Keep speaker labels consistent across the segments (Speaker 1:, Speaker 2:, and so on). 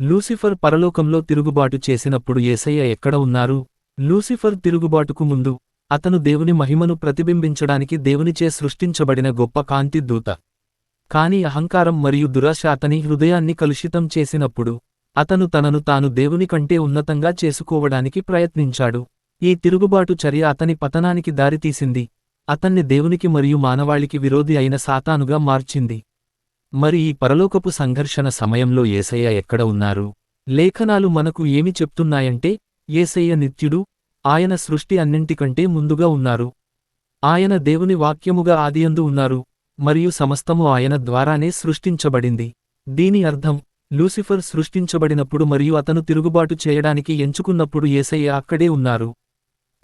Speaker 1: Lucifer పరలోకంలో తిరుగుబాటు చేసినప్పుడు యేసయ్య ఎక్కడ ఉన్నారు? లూసిఫర్ తిరుగుబాటుకు ముందు, అతను దేవుని మహిమను ప్రతిబింబించడానికి దేవునిచే సృష్టించబడిన గొప్ప కాంతి దూత. కాని అహంకారం మరియు దురాశ అతని హృదయాన్ని కలుషితం చేసినప్పుడు, అతను తనను తాను దేవుని కంటే ఉన్నతంగా చేసుకోవడానికి ప్రయత్నించాడు. ఈ తిరుగుబాటు చర్య అతని పతనానికి దారితీసింది, అతన్ని దేవునికి మరియు మానవాళికి విరోధి అయిన సాతానుగా మార్చింది. మరి ఈ పరలోకపు సంఘర్షణ సమయంలో యేసయ్య ఎక్కడ ఉన్నారు? లేఖనాలు మనకు ఏమి చెప్తున్నాయంటే, యేసయ్య నిత్యుడు, ఆయన సృష్టి అన్నింటికంటే ముందుగా ఉన్నారు. ఆయన దేవుని వాక్యముగా ఆదియందు ఉన్నారు, మరియు సమస్తము ఆయన ద్వారానే సృష్టించబడింది. దీని అర్థం, లూసిఫర్ సృష్టించబడినప్పుడు మరియు అతను తిరుగుబాటు చేయడానికి ఎంచుకున్నప్పుడు యేసయ్య అక్కడే ఉన్నారు.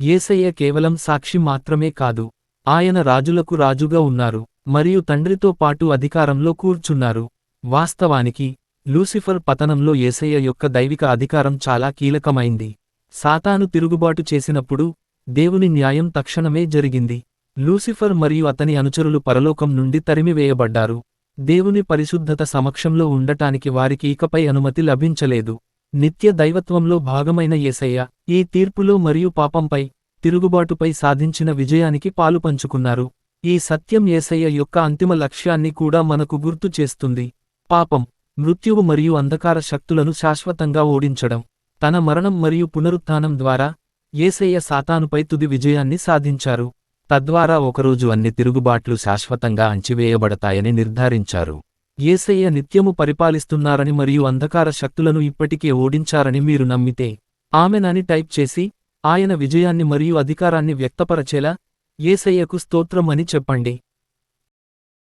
Speaker 1: యేసయ్య కేవలం సాక్షి మాత్రమే కాదు, ఆయన రాజులకు రాజుగా ఉన్నారు, మరియు తండ్రితో పాటు అధికారంలో కూర్చున్నారు. వాస్తవానికి, లూసిఫర్ పతనంలో యేసయ్య యొక్క దైవిక అధికారం చాలా కీలకమైంది. సాతాను తిరుగుబాటు చేసినప్పుడు, దేవుని న్యాయం తక్షణమే జరిగింది. లూసిఫర్ మరియు అతని అనుచరులు పరలోకం నుండి తరిమివేయబడ్డారు. దేవుని పరిశుద్ధత సమక్షంలో ఉండటానికి వారికి ఇకపై అనుమతి లభించలేదు. నిత్య దైవత్వంలో భాగమైన యేసయ్య, ఈ తీర్పులో మరియు పాపంపై, తిరుగుబాటుపై సాధించిన విజయానికి పాలుపంచుకున్నారు. ఈ సత్యం యేసయ్య యొక్క అంతిమ లక్ష్యాన్ని కూడా మనకు గుర్తు చేస్తుంది. పాపం, మృత్యువు మరియు అంధకార శక్తులను శాశ్వతంగా ఓడించడం. తన మరణం మరియు పునరుత్థానం ద్వారా, యేసయ్య సాతానుపై తుది విజయాన్ని సాధించారు. తద్వారా ఒకరోజు అన్ని తిరుగుబాట్లు శాశ్వతంగా అణచివేయబడతాయని నిర్ధారించారు. యేసయ్య నిత్యము పరిపాలిస్తున్నారని మరియు అంధకార శక్తులను ఇప్పటికే ఓడించారని మీరు నమ్మితే, ఆమెన్ అని టైప్ చేసి, ఆయన విజయాన్ని మరియు అధికారాన్ని వ్యక్తపరచేలా, యేసయ్యకు స్తోత్రం అని చెప్పండి.